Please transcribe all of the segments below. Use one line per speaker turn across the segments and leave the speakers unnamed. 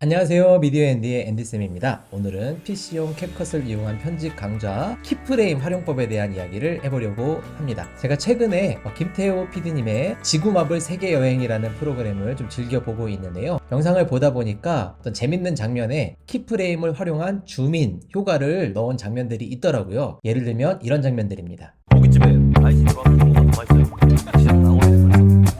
안녕하세요. 미디어 앤디의 앤디쌤입니다. 오늘은 PC용 캡컷을 이용한 편집 강좌 키프레임 활용법에 대한 이야기를 해보려고 합니다. 제가 최근에 김태호 PD님의 지구마블 세계 여행이라는 프로그램을 좀 즐겨보고 있는데요. 영상을 보다 보니까 어떤 재밌는 장면에 키프레임을 활용한 줌인 효과를 넣은 장면들이 있더라고요. 예를 들면 이런 장면들입니다.
고깃집에 아이스 들어가면 좋은 거 맛있어요. 진짜 나오는 거죠.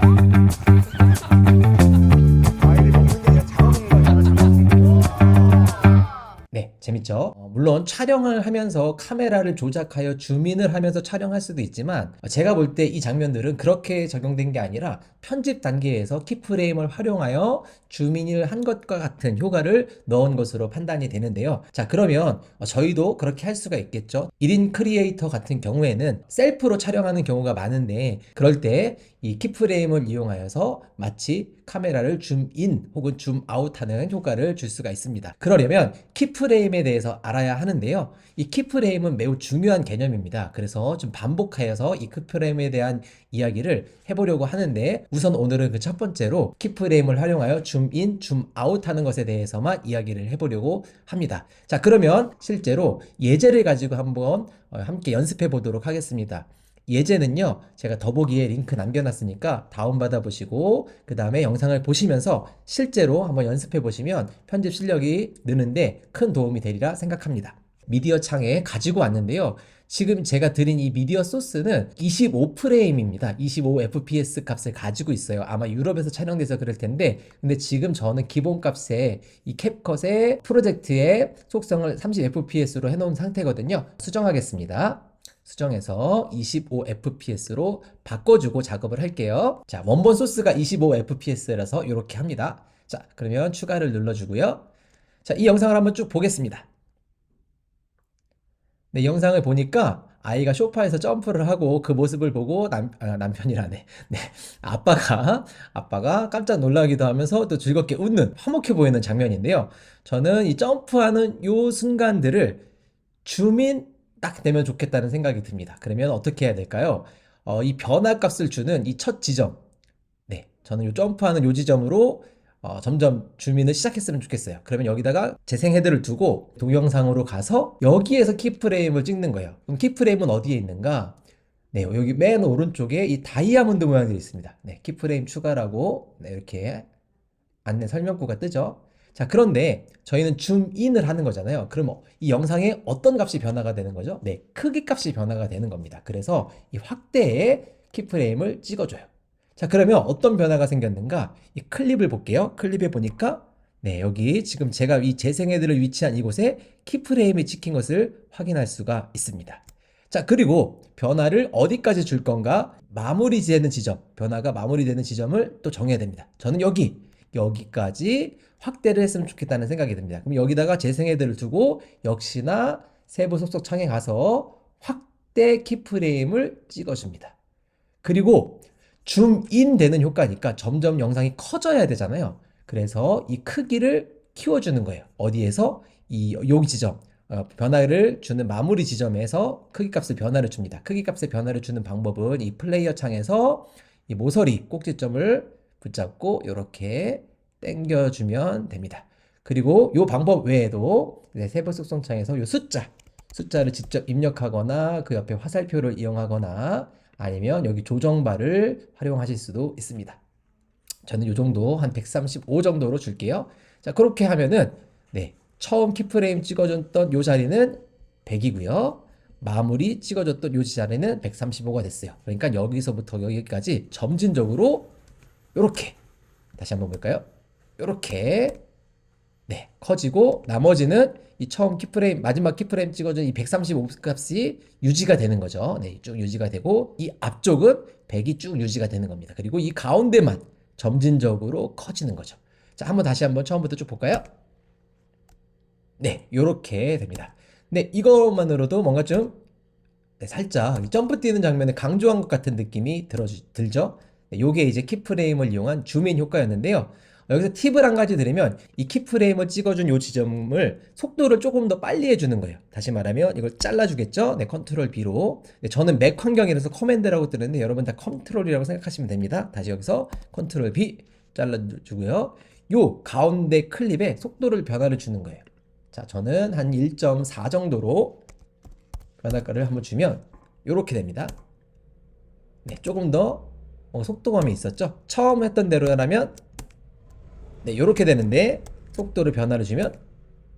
과일을 먹는 게 아니라 잡아먹는 거잖아,
네, 재밌죠? 물론 촬영을 하면서 카메라를 조작하여 줌인을 하면서 촬영할 수도 있지만 제가 볼 때 이 장면들은 그렇게 적용된 게 아니라 편집 단계에서 키프레임을 활용하여 줌인을 한 것과 같은 효과를 넣은 것으로 판단이 되는데요. 자, 그러면 저희도 그렇게 할 수가 있겠죠. 1인 크리에이터 같은 경우에는 셀프로 촬영하는 경우가 많은데 그럴 때 이 키프레임을 이용하여서 마치 카메라를 줌인 혹은 줌아웃하는 효과를 줄 수가 있습니다. 그러려면 키프레임에 대해서 알아야 하는데요. 이 키프레임은 매우 중요한 개념입니다. 그래서 좀 반복하여서 이 키프레임에 대한 이야기를 해보려고 하는데 우선 오늘은 그 첫 번째로 키프레임을 활용하여 줌인, 줌아웃 하는 것에 대해서만 이야기를 해보려고 합니다. 자, 그러면 실제로 예제를 가지고 한번 함께 연습해 보도록 하겠습니다. 예제는요, 제가 더보기에 링크 남겨놨으니까 다운받아 보시고 그 다음에 영상을 보시면서 실제로 한번 연습해 보시면 편집 실력이 느는데 큰 도움이 되리라 생각합니다. 미디어 창에 가지고 왔는데요. 지금 제가 드린 이 미디어 소스는 25프레임입니다. 25fps 값을 가지고 있어요. 아마 유럽에서 촬영돼서 그럴 텐데, 근데 지금 저는 기본 값에 이 캡컷의 프로젝트의 속성을 30fps로 해놓은 상태거든요. 수정하겠습니다. 수정해서 25fps로 바꿔주고 작업을 할게요. 자, 원본 소스가 25fps라서 이렇게 합니다. 자, 그러면 추가를 눌러주고요. 자, 이 영상을 한번 쭉 보겠습니다. 네, 영상을 보니까 아이가 소파에서 점프를 하고 그 모습을 보고 남편이라네. 네, 아빠가 깜짝 놀라기도 하면서 또 즐겁게 웃는 화목해 보이는 장면인데요. 저는 이 점프하는 요 순간들을 줌인 딱 되면 좋겠다는 생각이 듭니다. 그러면 어떻게 해야 될까요? 이 변화 값을 주는 이 첫 지점. 네, 저는 이 점프하는 요 지점으로 점점 줌인을 시작했으면 좋겠어요. 그러면 여기다가 재생 헤드를 두고 동영상으로 가서 여기에서 키프레임을 찍는 거예요. 그럼 키프레임은 어디에 있는가? 네, 여기 맨 오른쪽에 이 다이아몬드 모양이 있습니다. 네, 키프레임 추가라고 네, 이렇게 안내 설명구가 뜨죠. 자, 그런데 저희는 줌인을 하는 거잖아요. 그럼 이 영상에 어떤 값이 변화가 되는 거죠? 네, 크기 값이 변화가 되는 겁니다. 그래서 이 확대에 키프레임을 찍어줘요. 자, 그러면 어떤 변화가 생겼는가? 이 클립을 볼게요. 클립에 보니까 네, 여기 지금 제가 이 재생헤드를 위치한 이곳에 키프레임이 찍힌 것을 확인할 수가 있습니다. 자, 그리고 변화를 어디까지 줄 건가? 마무리되는 지점, 변화가 마무리되는 지점을 또 정해야 됩니다. 저는 여기까지 확대를 했으면 좋겠다는 생각이 듭니다. 그럼 여기다가 재생헤드를 두고 역시나 세부 속성 창에 가서 확대 키프레임을 찍어줍니다. 그리고 줌인 되는 효과니까 점점 영상이 커져야 되잖아요. 그래서 이 크기를 키워주는 거예요. 어디에서? 여기 지점. 변화를 주는 마무리 지점에서 크기 값을 변화를 줍니다. 크기 값의 변화를 주는 방법은 이 플레이어 창에서 이 모서리 꼭지점을 붙잡고 이렇게 당겨주면 됩니다. 그리고 이 방법 외에도 세부 속성 창에서 이 숫자를 직접 입력하거나 그 옆에 화살표를 이용하거나 아니면 여기 조정바를 활용하실 수도 있습니다. 저는 이 정도 한 135 정도로 줄게요. 자, 그렇게 하면은 네, 처음 키프레임 찍어줬던 이 자리는 100이고요. 마무리 찍어줬던 이 자리는 135가 됐어요. 그러니까 여기서부터 여기까지 점진적으로 이렇게 다시 한번 볼까요? 이렇게 네, 커지고 나머지는 이 처음 키프레임 마지막 키프레임 찍어준 이 135 값이 유지가 되는 거죠. 네, 쭉 유지가 되고 이 앞쪽은 100이 쭉 유지가 되는 겁니다. 그리고 이 가운데만 점진적으로 커지는 거죠. 자, 다시 한번 처음부터 쭉 볼까요? 네, 이렇게 됩니다. 네, 이것만으로도 뭔가 좀 네, 살짝 점프 뛰는 장면을 강조한 것 같은 느낌이 들죠? 네, 요게 이제 키프레임을 이용한 줌인 효과였는데요. 여기서 팁을 한 가지 드리면 이 키프레임을 찍어준 요 지점을 속도를 조금 더 빨리 해주는 거예요. 다시 말하면 이걸 잘라주겠죠? 네, 컨트롤 B로. 네, 저는 맥 환경이라서 커맨드라고 뜨는데 여러분 다 컨트롤이라고 생각하시면 됩니다. 다시 여기서 컨트롤 B 잘라주고요. 요 가운데 클립에 속도를 변화를 주는 거예요. 자, 저는 한 1.4 정도로 변화가를 한번 주면 요렇게 됩니다. 네, 조금 더 속도감이 있었죠. 처음 했던 대로라면 네, 요렇게 되는데 속도를 변화를 주면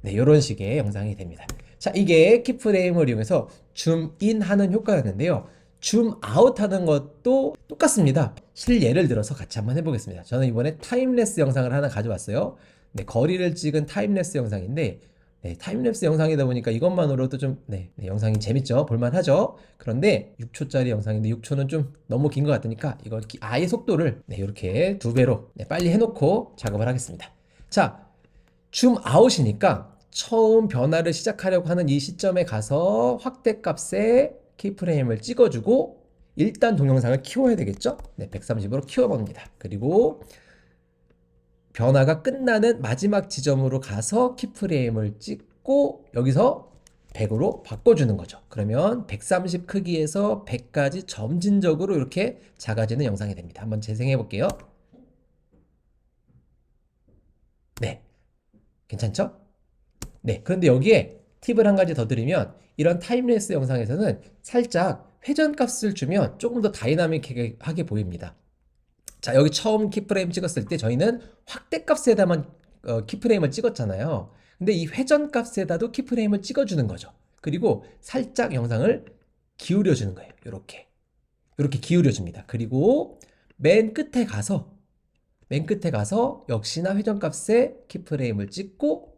네, 요런 식의 영상이 됩니다. 자, 이게 키프레임을 이용해서 줌인 하는 효과였는데요. 줌아웃 하는 것도 똑같습니다. 실예를 들어서 같이 한번 해보겠습니다. 저는 이번에 타임랩스 영상을 하나 가져왔어요. 네, 거리를 찍은 타임랩스 영상인데 네, 타임랩스 영상이다 보니까 이것만으로도 좀 영상이 재밌죠? 볼만하죠? 그런데 6초짜리 영상인데 6초는 좀 너무 긴 것 같으니까 이거 아예 속도를 이렇게 2배로 빨리 해놓고 작업을 하겠습니다. 자, 줌아웃이니까 처음 변화를 시작하려고 하는 이 시점에 가서 확대값에 키프레임을 찍어주고 일단 동영상을 키워야 되겠죠? 네, 130으로 키워봅니다. 그리고 변화가 끝나는 마지막 지점으로 가서 키프레임을 찍고 여기서 100으로 바꿔주는 거죠. 그러면 130 크기에서 100까지 점진적으로 이렇게 작아지는 영상이 됩니다. 한번 재생해 볼게요. 네, 괜찮죠? 네, 그런데 여기에 팁을 한 가지 더 드리면 이런 타임레스 영상에서는 살짝 회전값을 주면 조금 더 다이나믹하게 보입니다. 자, 여기 처음 키프레임 찍었을 때 저희는 확대값에다만 키프레임을 찍었잖아요. 근데 이 회전값에다도 키프레임을 찍어주는 거죠. 그리고 살짝 영상을 기울여주는 거예요. 이렇게 기울여줍니다. 그리고 맨 끝에 가서 역시나 회전값에 키프레임을 찍고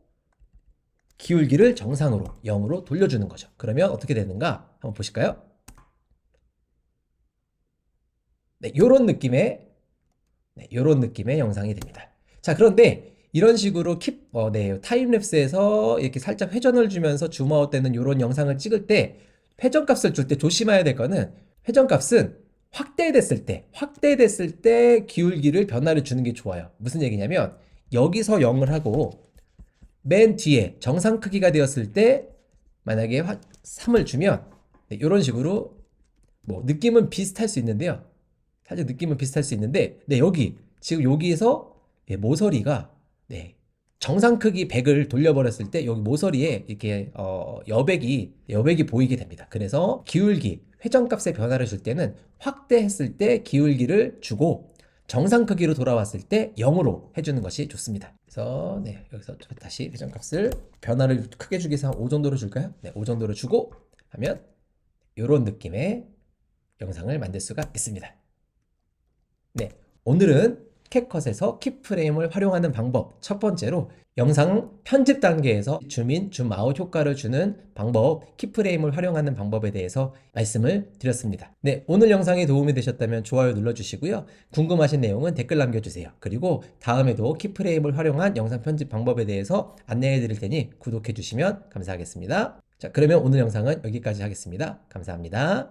기울기를 정상으로 0으로 돌려주는 거죠. 그러면 어떻게 되는가 한번 보실까요? 네, 요런 느낌의 영상이 됩니다. 자, 그런데 이런 식으로 타임랩스에서 이렇게 살짝 회전을 주면서 줌아웃 되는 이런 영상을 찍을 때 회전값을 줄 때 조심해야 될 거는 회전값은 확대됐을 때 기울기를 변화를 주는 게 좋아요. 무슨 얘기냐면 여기서 0을 하고 맨 뒤에 정상 크기가 되었을 때 만약에 3을 주면 이런 식으로 느낌은 비슷할 수 있는데요. 살짝 느낌은 비슷할 수 있는데 지금 여기에서 모서리가 정상 크기 100을 돌려버렸을 때 여기 모서리에 이렇게 여백이 보이게 됩니다. 그래서 기울기, 회전값의 변화를 줄 때는 확대했을 때 기울기를 주고 정상 크기로 돌아왔을 때 0으로 해주는 것이 좋습니다. 그래서 여기서 다시 회전값을 변화를 크게 주기 위해서 5 정도로 줄까요? 네, 5 정도로 주고 하면 이런 느낌의 영상을 만들 수가 있습니다. 네, 오늘은 캡컷에서 키프레임을 활용하는 방법 첫 번째로 영상 편집 단계에서 줌인, 줌아웃 효과를 주는 방법, 키프레임을 활용하는 방법에 대해서 말씀을 드렸습니다. 네, 오늘 영상이 도움이 되셨다면 좋아요 눌러주시고요. 궁금하신 내용은 댓글 남겨주세요. 그리고 다음에도 키프레임을 활용한 영상 편집 방법에 대해서 안내해 드릴 테니 구독해 주시면 감사하겠습니다. 자, 그러면 오늘 영상은 여기까지 하겠습니다. 감사합니다.